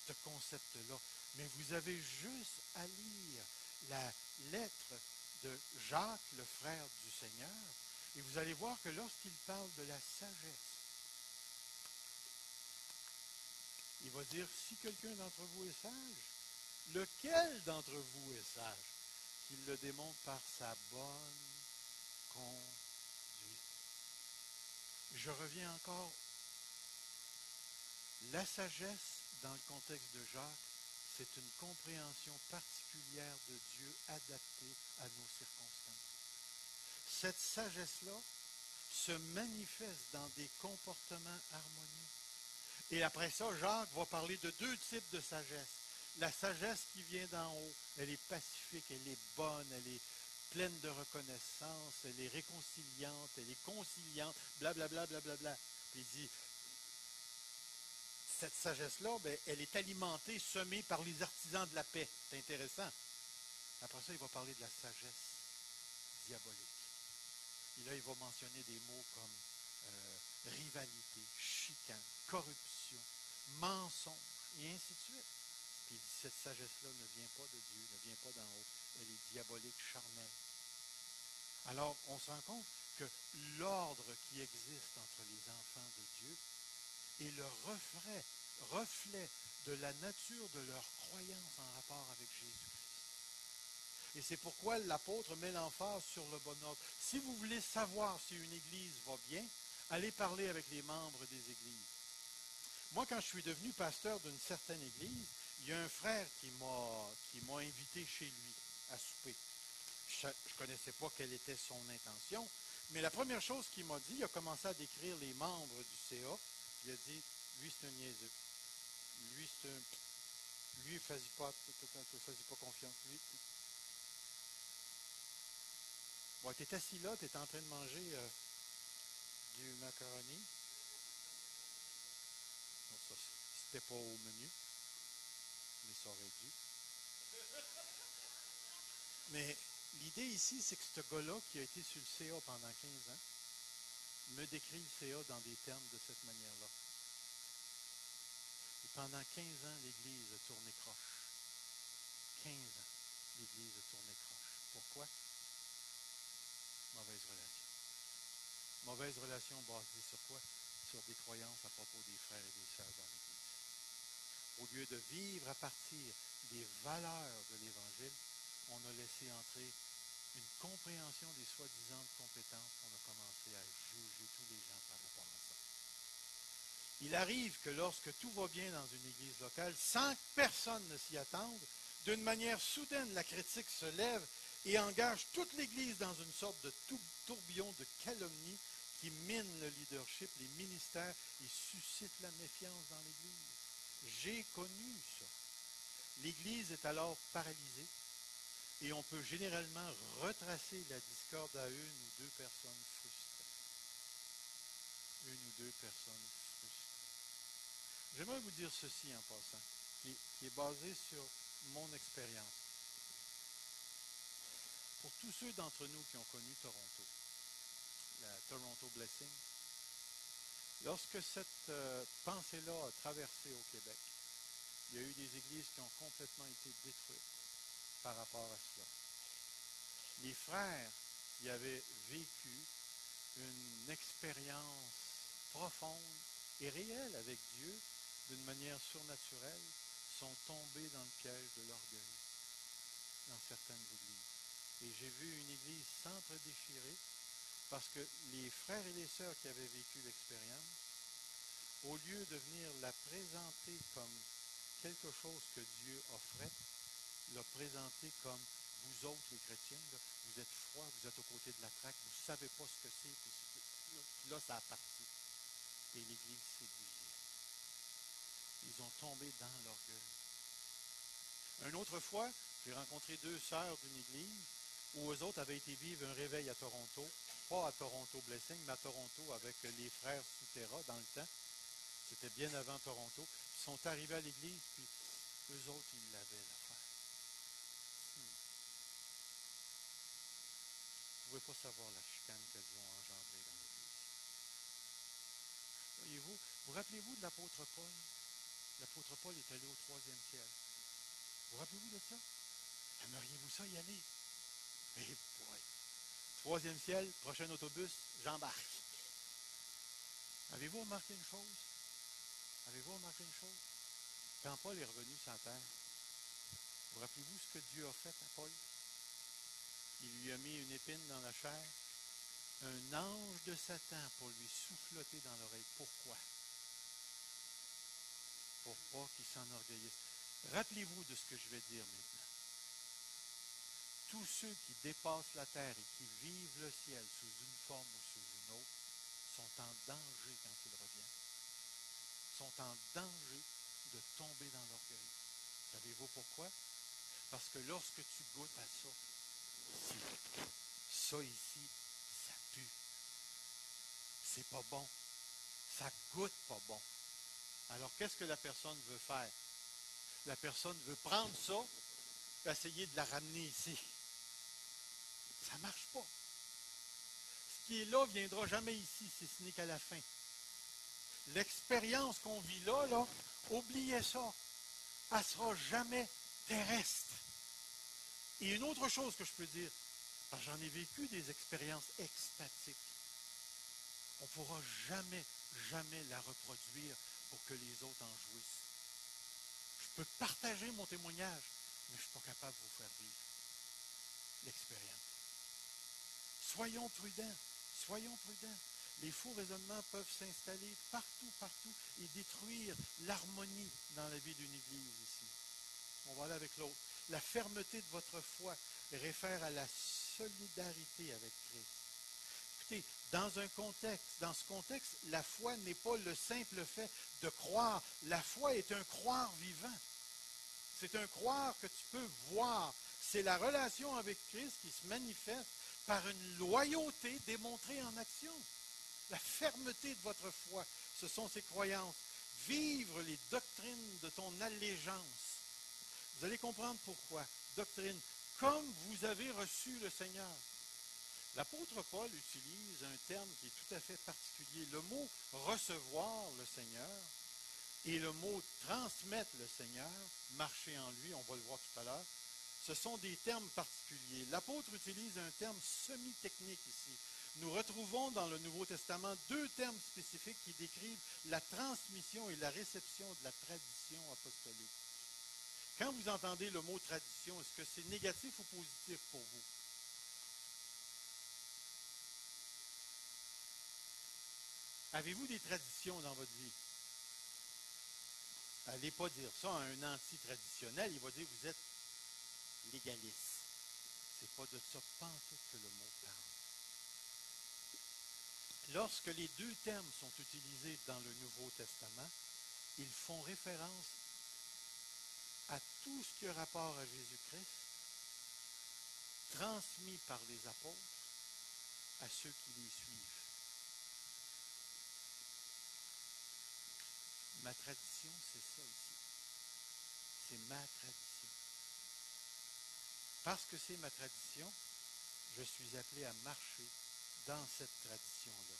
ce concept-là, mais vous avez juste à lire la lettre de Jacques, le frère du Seigneur, et vous allez voir que lorsqu'il parle de la sagesse, il va dire, si quelqu'un d'entre vous est sage, lequel d'entre vous est sage? Qu'il le démontre par sa bonne conduite. Je reviens encore. La sagesse, dans le contexte de Jacques, c'est une compréhension particulière de Dieu adaptée à nos circonstances. Cette sagesse-là se manifeste dans des comportements harmonieux. Et après ça, Jacques va parler de deux types de sagesse. La sagesse qui vient d'en haut, elle est pacifique, elle est bonne, elle est pleine de reconnaissance, elle est réconciliante, elle est conciliante, blablabla, blablabla. Puis il dit, cette sagesse-là, ben, elle est alimentée, semée par les artisans de la paix. C'est intéressant. Après ça, il va parler de la sagesse diabolique. Et là, il va mentionner des mots comme rivalité, chicane, corruption, mensonge, et ainsi de suite. Puis cette sagesse-là ne vient pas de Dieu, ne vient pas d'en haut. Elle est diabolique, charnelle. Alors, on se rend compte que l'ordre qui existe entre les enfants de Dieu est le reflet de la nature de leur croyance en rapport avec Jésus-Christ. Et c'est pourquoi l'apôtre met l'emphase sur le bon ordre. Si vous voulez savoir si une église va bien, allez parler avec les membres des églises. Moi, quand je suis devenu pasteur d'une certaine église, il y a un frère qui m'a invité chez lui à souper. Je ne connaissais pas quelle était son intention, mais la première chose qu'il m'a dit, il a commencé à décrire les membres du CA. Il a dit, lui, c'est un niaiseux. Lui, lui, fais-y pas confiance. Lui. Bon, tu es assis là, tu es en train de manger du macaroni. Non, ça, c'était pas au menu, mais ça aurait dû. Mais l'idée ici, c'est que ce gars-là, qui a été sur le CA pendant 15 ans, me décrit le CA dans des termes de cette manière-là. Et pendant 15 ans, l'Église a tourné croche. 15 ans, l'Église a tourné croche. Pourquoi? Mauvaise relation. Mauvaise relation basée sur quoi? Sur des croyances à propos des frères et des sœurs dans l'Église. Au lieu de vivre à partir des valeurs de l'Évangile, on a laissé entrer une compréhension des soi-disant compétences. On a commencé à juger tous les gens par rapport à ça. Il arrive que lorsque tout va bien dans une église locale, sans que personne ne s'y attende, d'une manière soudaine, la critique se lève et engage toute l'Église dans une sorte de tourbillon de calomnie qui mine le leadership, les ministères et suscite la méfiance dans l'Église. J'ai connu ça. L'Église est alors paralysée et on peut généralement retracer la discorde à une ou deux personnes frustrées. Une ou deux personnes frustrées. J'aimerais vous dire ceci en passant, qui est basé sur mon expérience. Pour tous ceux d'entre nous qui ont connu Toronto, la Toronto Blessing, lorsque cette pensée-là a traversé au Québec, il y a eu des églises qui ont complètement été détruites par rapport à cela. Les frères qui avaient vécu une expérience profonde et réelle avec Dieu d'une manière surnaturelle sont tombés dans le piège de l'orgueil dans certaines églises. Et j'ai vu une église s'entre-déchirer parce que les frères et les sœurs qui avaient vécu l'expérience, au lieu de venir la présenter comme quelque chose que Dieu offrait, l'a présentée comme vous autres les chrétiens, là, vous êtes froids, vous êtes aux côtés de la traque, vous ne savez pas ce que c'est, puis là ça a parti. Et l'Église s'est divisée. Ils ont tombé dans l'orgueil. Une autre fois, j'ai rencontré deux sœurs d'une église où eux autres avaient été vivre un réveil à Toronto, pas à Toronto Blessing, mais à Toronto avec les frères Souterra dans le temps. C'était bien avant Toronto. Ils sont arrivés à l'église, puis eux autres, ils l'avaient l'affaire. Vous ne pouvez pas savoir la chicane qu'elles ont engendrée dans l'église. Voyez-vous, vous rappelez-vous de l'apôtre Paul? L'apôtre Paul est allé au 3e ciel. Vous rappelez-vous de ça? Aimeriez-vous ça y aller? Eh boy! 3e ciel, prochain autobus, j'embarque. Avez-vous remarqué une chose? Avez-vous remarqué une chose? Quand Paul est revenu sur la terre, vous rappelez-vous ce que Dieu a fait à Paul? Il lui a mis une épine dans la chair, un ange de Satan pour lui souffloter dans l'oreille. Pourquoi? Pour pas qu'il s'enorgueillisse. Rappelez-vous de ce que je vais dire maintenant. Tous ceux qui dépassent la terre et qui vivent le ciel sous une forme ou sous une autre sont en danger quand ils reviennent. Sont en danger de tomber dans l'orgueil. Savez-vous pourquoi? Parce que lorsque tu goûtes à ça, ça ici, ça pue. C'est pas bon. Ça goûte pas bon. Alors, qu'est-ce que la personne veut faire? La personne veut prendre ça et essayer de la ramener ici. Ça ne marche pas. Ce qui est là ne viendra jamais ici, si ce n'est qu'à la fin. L'expérience qu'on vit là, oubliez ça. Elle ne sera jamais terrestre. Et une autre chose que je peux dire, parce que j'en ai vécu des expériences extatiques, on ne pourra jamais, jamais la reproduire pour que les autres en jouissent. Je peux partager mon témoignage, mais je ne suis pas capable de vous faire vivre l'expérience. Soyons prudents, soyons prudents. Les faux raisonnements peuvent s'installer partout, partout et détruire l'harmonie dans la vie d'une église ici. On va aller avec l'autre. La fermeté de votre foi réfère à la solidarité avec Christ. Écoutez, dans ce contexte, la foi n'est pas le simple fait de croire. La foi est un croire vivant. C'est un croire que tu peux voir. C'est la relation avec Christ qui se manifeste par une loyauté démontrée en action. La fermeté de votre foi, ce sont ses croyances. Vivre les doctrines de ton allégeance. Vous allez comprendre pourquoi. Doctrine, comme vous avez reçu le Seigneur. L'apôtre Paul utilise un terme qui est tout à fait particulier. Le mot recevoir le Seigneur et le mot transmettre le Seigneur, marcher en lui, on va le voir tout à l'heure, ce sont des termes particuliers. L'apôtre utilise un terme semi-technique ici. Nous retrouvons dans le Nouveau Testament deux termes spécifiques qui décrivent la transmission et la réception de la tradition apostolique. Quand vous entendez le mot tradition, est-ce que c'est négatif ou positif pour vous? Avez-vous des traditions dans votre vie? Allez pas dire ça à un anti-traditionnel, il va dire que vous êtes légaliste. C'est pas de ça pantoute que le mot parle. Lorsque les deux termes sont utilisés dans le Nouveau Testament, ils font référence à tout ce qui a rapport à Jésus-Christ, transmis par les apôtres à ceux qui les suivent. Ma tradition, c'est ça ici. C'est ma tradition. Parce que c'est ma tradition, je suis appelé à marcher dans cette tradition-là.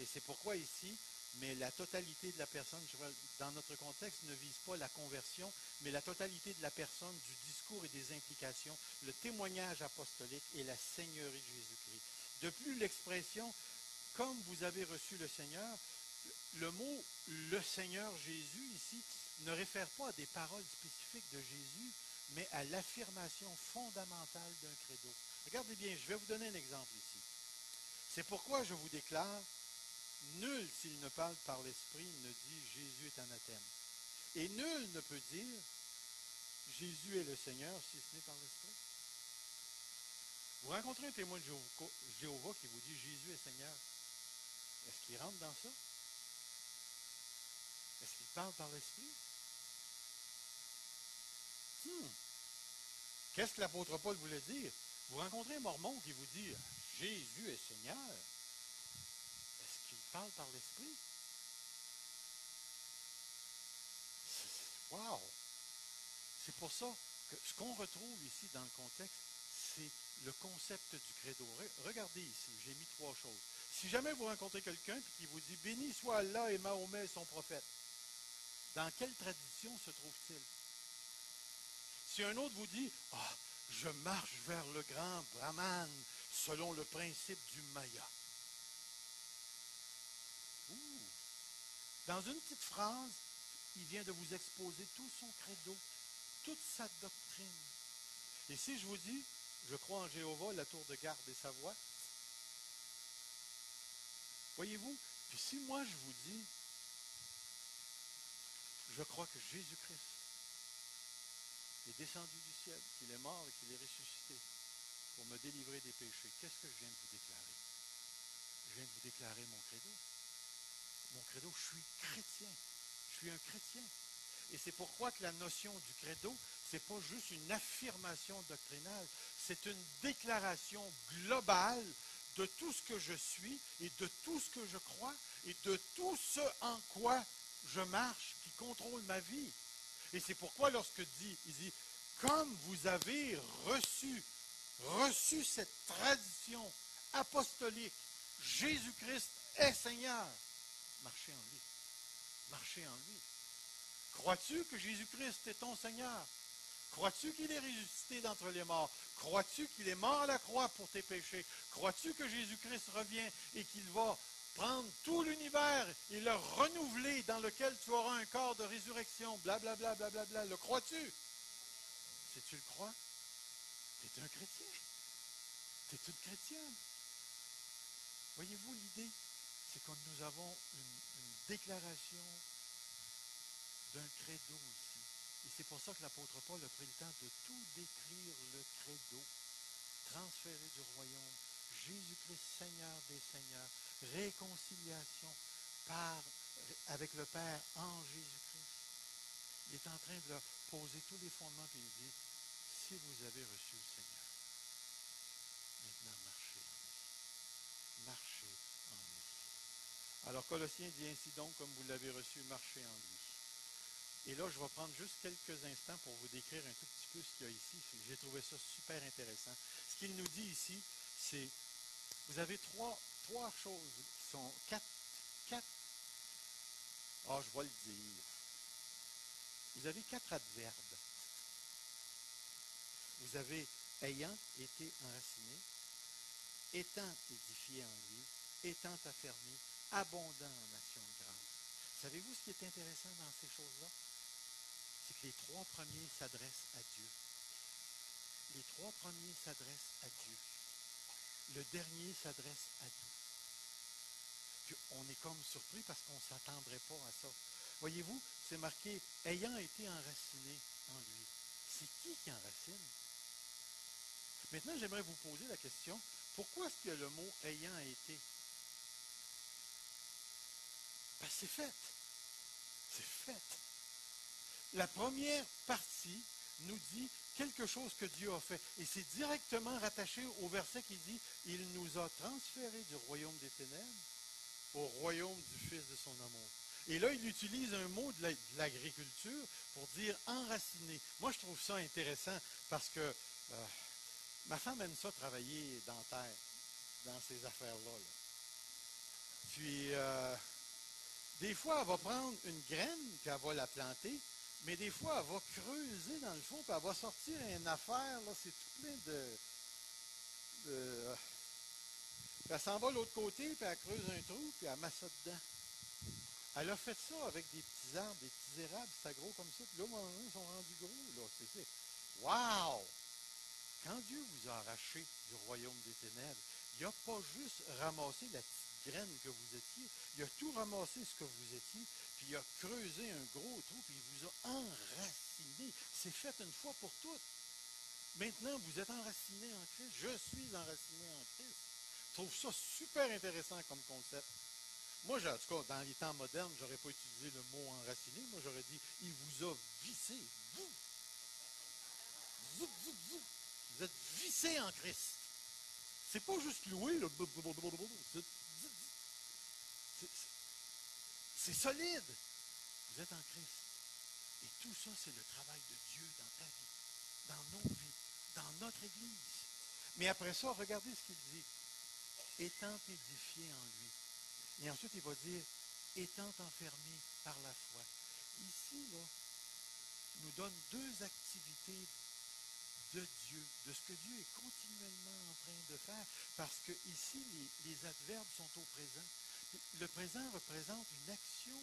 Et c'est pourquoi ici, mais la totalité de la personne, dans notre contexte, ne vise pas la conversion, mais la totalité de la personne, du discours et des implications, le témoignage apostolique et la Seigneurie de Jésus-Christ. De plus, l'expression « comme vous avez reçu le Seigneur », le mot « le Seigneur Jésus » ici ne réfère pas à des paroles spécifiques de Jésus, mais à l'affirmation fondamentale d'un credo. Regardez bien, je vais vous donner un exemple ici. C'est pourquoi je vous déclare, nul, s'il ne parle par l'Esprit, ne dit « Jésus est anathème ». Et nul ne peut dire « Jésus est le Seigneur » si ce n'est par l'Esprit. Vous rencontrez un témoin de Jéhovah qui vous dit « Jésus est Seigneur ». Est-ce qu'il rentre dans ça? Est-ce qu'il parle par l'Esprit? Qu'est-ce que l'apôtre Paul voulait dire? Vous rencontrez un mormon qui vous dit « Jésus est Seigneur ». Est-ce qu'il parle par l'Esprit? Wow! C'est pour ça que ce qu'on retrouve ici dans le contexte, c'est le concept du credo. Regardez ici, j'ai mis trois choses. Si jamais vous rencontrez quelqu'un qui vous dit « Béni soit Allah et Mahomet son prophète », dans quelle tradition se trouve-t-il? Si un autre vous dit « Ah, je marche vers le grand Brahman selon le principe du Maya ». Dans une petite phrase, il vient de vous exposer tout son credo, toute sa doctrine. Et si je vous dis, je crois en Jéhovah, la tour de garde et sa voix, voyez-vous, puis si moi je vous dis, je crois que Jésus-Christ est descendu du ciel, qu'il est mort et qu'il est ressuscité pour me délivrer des péchés, qu'est-ce que je viens de vous déclarer? Je viens de vous déclarer mon credo. Mon credo, je suis chrétien. Je suis un chrétien. Et c'est pourquoi que la notion du credo, ce n'est pas juste une affirmation doctrinale, c'est une déclaration globale de tout ce que je suis et de tout ce que je crois et de tout ce en quoi je marche qui contrôle ma vie. Et c'est pourquoi il dit, comme vous avez reçu cette tradition apostolique, Jésus-Christ est Seigneur, marchez en lui. Marchez en lui. Crois-tu que Jésus-Christ est ton Seigneur? Crois-tu qu'il est ressuscité d'entre les morts? Crois-tu qu'il est mort à la croix pour tes péchés? Crois-tu que Jésus-Christ revient et qu'il va prendre tout l'univers et le renouveler dans lequel tu auras un corps de résurrection? Blablabla, blablabla. Le crois-tu? Si tu le crois, tu es un chrétien. Tu es une chrétienne. Voyez-vous l'idée? C'est que nous avons une déclaration d'un credo ici. Et c'est pour ça que l'apôtre Paul a pris le temps de tout décrire le credo, transféré du royaume, Jésus-Christ Seigneur des Seigneurs, réconciliation avec le Père en Jésus-Christ. Il est en train de leur poser tous les fondements, puis il dit, si vous avez reçu le Seigneur, maintenant marchez en lui. Marchez en lui. Alors Colossiens dit ainsi donc, comme vous l'avez reçu, marchez en lui. Et là, je vais prendre juste quelques instants pour vous décrire un tout petit peu ce qu'il y a ici. J'ai trouvé ça super intéressant. Ce qu'il nous dit ici, c'est, vous avez trois choses qui sont quatre, je vais le dire. Vous avez 4 adverbes. Vous avez ayant été enraciné, étant édifié en lui, étant affermi, abondant en action de grâce. Savez-vous ce qui est intéressant dans ces choses-là? C'est que les 3 premiers s'adressent à Dieu. Les 3 premiers s'adressent à Dieu. Le dernier s'adresse à nous. Puis on est comme surpris parce qu'on ne s'attendrait pas à ça. Voyez-vous, c'est marqué « ayant été enraciné en lui ». C'est qui enracine? Maintenant, j'aimerais vous poser la question, pourquoi est-ce qu'il y a le mot « ayant été » ? Parce que c'est fait. C'est fait. La première partie nous dit quelque chose que Dieu a fait. Et c'est directement rattaché au verset qui dit « Il nous a transférés du royaume des ténèbres au royaume du Fils de son amour. » Et là, il utilise un mot de l'agriculture pour dire enraciner. Moi, je trouve ça intéressant parce que ma femme aime ça travailler dans terre, dans ces affaires-là. Là. Puis, des fois, elle va prendre une graine, puis elle va la planter, mais des fois, elle va creuser dans le fond, puis elle va sortir une affaire, là, c'est tout plein de puis elle s'en va de l'autre côté, puis elle creuse un trou, puis elle met ça dedans. Elle a fait ça avec des petits arbres, des petits érables, c'était gros comme ça, puis là, ils sont rendus gros, là, c'est. Wow! Quand Dieu vous a arraché du royaume des ténèbres, il n'a pas juste ramassé la petite graine que vous étiez, il a tout ramassé ce que vous étiez, puis il a creusé un gros trou, puis il vous a enraciné. C'est fait une fois pour toutes. Maintenant, vous êtes enraciné en Christ. Je suis enraciné en Christ. Je trouve ça super intéressant comme concept. Moi, en tout cas, dans les temps modernes, je n'aurais pas utilisé le mot enraciné. Moi, j'aurais dit, il vous a vissé. Vous êtes vissé en Christ. C'est pas juste loué, c'est solide. Vous êtes en Christ. Et tout ça, c'est le travail de Dieu dans ta vie, dans nos vies, dans notre Église. Mais après ça, regardez ce qu'il dit. Étant édifié en lui. Et ensuite, il va dire, étant enfermé par la foi. Ici, là, il nous donne 2 activités de Dieu, de ce que Dieu est continuellement en train de faire, parce que ici, les adverbes sont au présent. Le présent représente une action,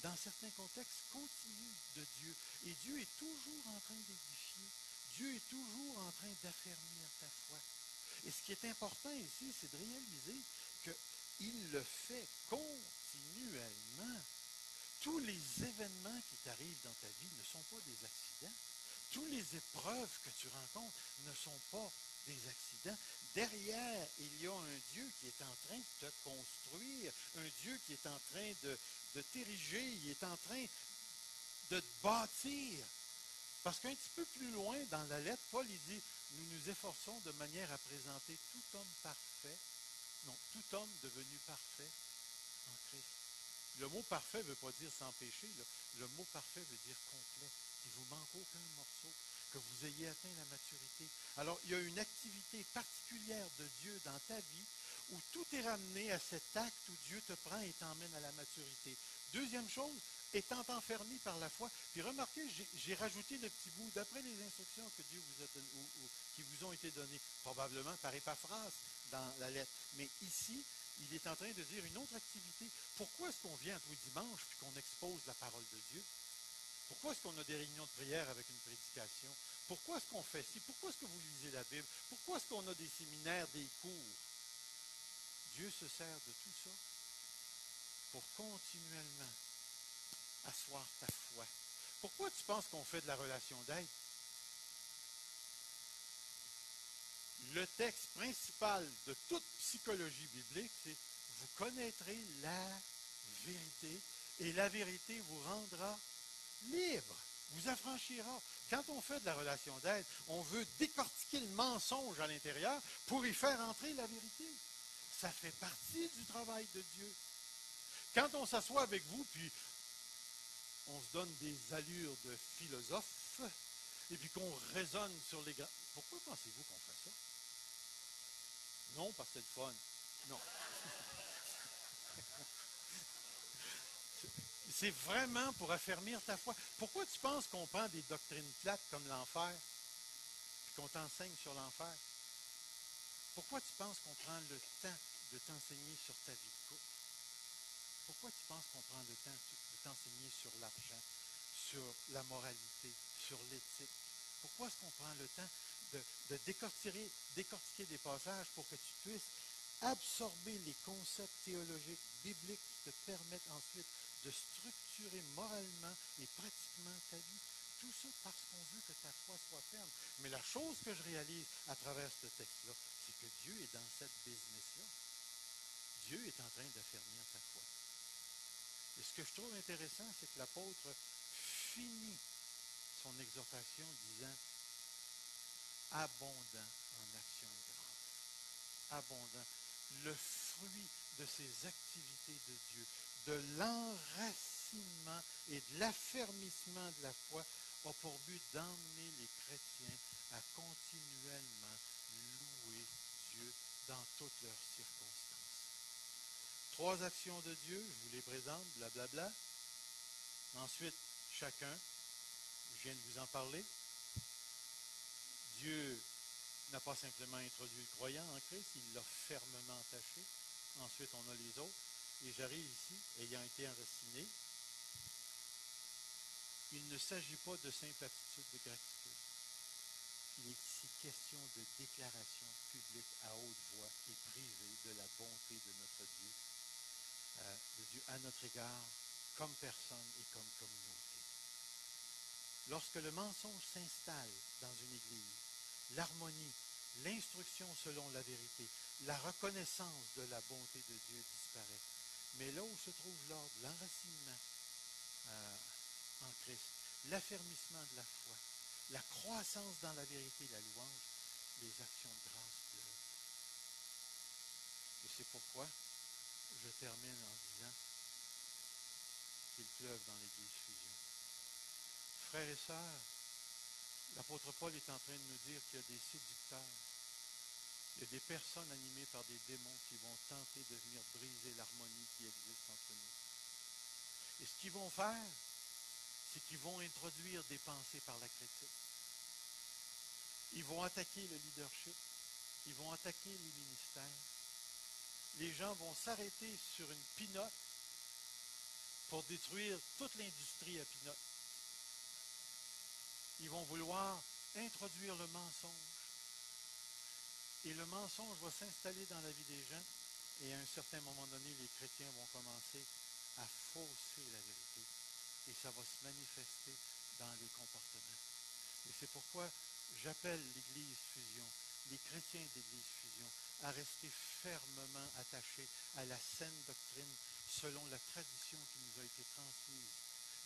dans certains contextes, continue de Dieu. Et Dieu est toujours en train d'édifier. Dieu est toujours en train d'affermir ta foi. Et ce qui est important ici, c'est de réaliser qu'il le fait continuellement. Tous les événements qui t'arrivent dans ta vie ne sont pas des accidents. Toutes les épreuves que tu rencontres ne sont pas des accidents. Derrière, il y a un Dieu qui est en train de te construire, un Dieu qui est en train de t'ériger, il est en train de te bâtir. Parce qu'un petit peu plus loin dans la lettre, Paul il dit, nous nous efforçons de manière à présenter tout homme parfait, non, tout homme devenu parfait en Christ. Le mot parfait ne veut pas dire sans péché. Là. Le mot parfait veut dire complet. Il ne vous manque aucun morceau, que vous ayez atteint la maturité. Alors, il y a une activité particulière de Dieu dans ta vie où tout est ramené à cet acte où Dieu te prend et t'emmène à la maturité. Deuxième chose, étant enfermé par la foi. Puis remarquez, j'ai rajouté le petit bout d'après les instructions que Dieu vous a données, ou qui vous ont été données, probablement par épaphrase dans la lettre. Mais ici, il est en train de dire une autre activité. Pourquoi est-ce qu'on vient tous les dimanches puis qu'on expose la parole de Dieu? Pourquoi est-ce qu'on a des réunions de prière avec une prédication? Pourquoi est-ce qu'on fait ci? Pourquoi est-ce que vous lisez la Bible? Pourquoi est-ce qu'on a des séminaires, des cours? Dieu se sert de tout ça pour continuellement asseoir ta foi. Pourquoi tu penses qu'on fait de la relation d'aide? Le texte principal de toute psychologie biblique, c'est vous connaîtrez la vérité et la vérité vous rendra libre, vous affranchira. Quand on fait de la relation d'aide, on veut décortiquer le mensonge à l'intérieur pour y faire entrer la vérité. Ça fait partie du travail de Dieu. Quand on s'assoit avec vous, puis on se donne des allures de philosophe, et puis qu'on raisonne sur les grands... Pourquoi pensez-vous qu'on fait ça? Non, parce que c'est le fun. Non. C'est vraiment pour affermir ta foi. Pourquoi tu penses qu'on prend des doctrines plates comme l'enfer, puis qu'on t'enseigne sur l'enfer? Pourquoi tu penses qu'on prend le temps de t'enseigner sur ta vie de couple? Pourquoi tu penses qu'on prend le temps de t'enseigner sur l'argent, sur la moralité, sur l'éthique? Pourquoi est-ce qu'on prend le temps de décortiquer des passages pour que tu puisses absorber les concepts théologiques, bibliques qui te permettent ensuite de structurer moralement et pratiquement ta vie? Tout ça parce qu'on veut que ta foi soit ferme. Mais la chose que je réalise à travers ce texte-là, c'est que Dieu est dans cette business-là. Dieu est en train d'affermir ta foi. Et ce que je trouve intéressant, c'est que l'apôtre finit son exhortation disant abondant en action de grâce. Abondant. Le fruit de ces activités de Dieu, de l'enracinement et de l'affermissement de la foi, a pour but d'emmener les chrétiens à continuellement louer Dieu dans toutes leurs circonstances. 3 actions de Dieu, je vous les présente, blablabla. Ensuite, chacun, je viens de vous en parler. Dieu n'a pas simplement introduit le croyant en Christ, il l'a fermement attaché. Ensuite, on a les autres. Et j'arrive ici, ayant été enraciné. Il ne s'agit pas de simple attitude de gratitude. Il est ici question de déclaration publique à haute voix et privée de la bonté de notre Dieu à notre égard, comme personne et comme communauté. Lorsque le mensonge s'installe dans une église, l'harmonie, l'instruction selon la vérité, la reconnaissance de la bonté de Dieu disparaît. Mais là où se trouve l'ordre, l'enracinement en Christ, l'affermissement de la foi, la croissance dans la vérité, la louange, les actions de grâce pleuvent. Et c'est pourquoi je termine en disant qu'il pleuve dans l'Église Fusion. Frères et sœurs, l'apôtre Paul est en train de nous dire qu'il y a des séducteurs. Il y a des personnes animées par des démons qui vont tenter de venir briser l'harmonie qui existe entre nous. Et ce qu'ils vont faire, c'est qu'ils vont introduire des pensées par la critique. Ils vont attaquer le leadership. Ils vont attaquer les ministères. Les gens vont s'arrêter sur une pinotte pour détruire toute l'industrie à pinotte. Ils vont vouloir introduire le mensonge. Et le mensonge va s'installer dans la vie des gens. Et à un certain moment donné, les chrétiens vont commencer à fausser la vérité. Et ça va se manifester dans les comportements. Et c'est pourquoi j'appelle l'Église Fusion, les chrétiens d'Église Fusion, à rester fermement attachés à la saine doctrine selon la tradition qui nous a été transmise,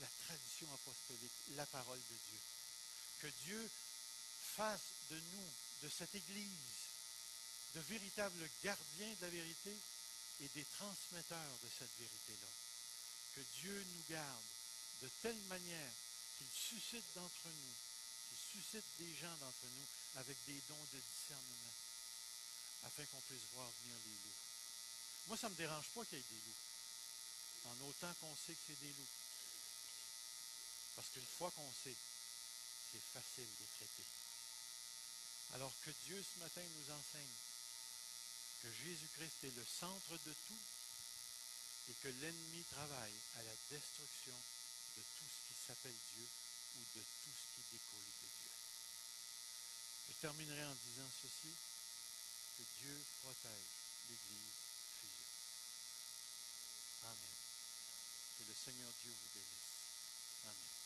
la tradition apostolique, la parole de Dieu. Que Dieu fasse de nous, de cette Église, de véritables gardiens de la vérité et des transmetteurs de cette vérité-là. que Dieu nous garde de telle manière qu'il suscite d'entre nous, qu'il suscite des gens d'entre nous avec des dons de discernement, afin qu'on puisse voir venir les loups. Moi, ça ne me dérange pas qu'il y ait des loups, en autant qu'on sait que c'est des loups. Parce qu'une fois qu'on sait, c'est facile de les traiter. Alors que Dieu, ce matin, nous enseigne que Jésus-Christ est le centre de tout et que l'ennemi travaille à la destruction de tout ce qui s'appelle Dieu ou de tout ce qui découle de Dieu. Je terminerai en disant ceci, que Dieu protège l'Église fusion. Amen. Que le Seigneur Dieu vous bénisse. Amen.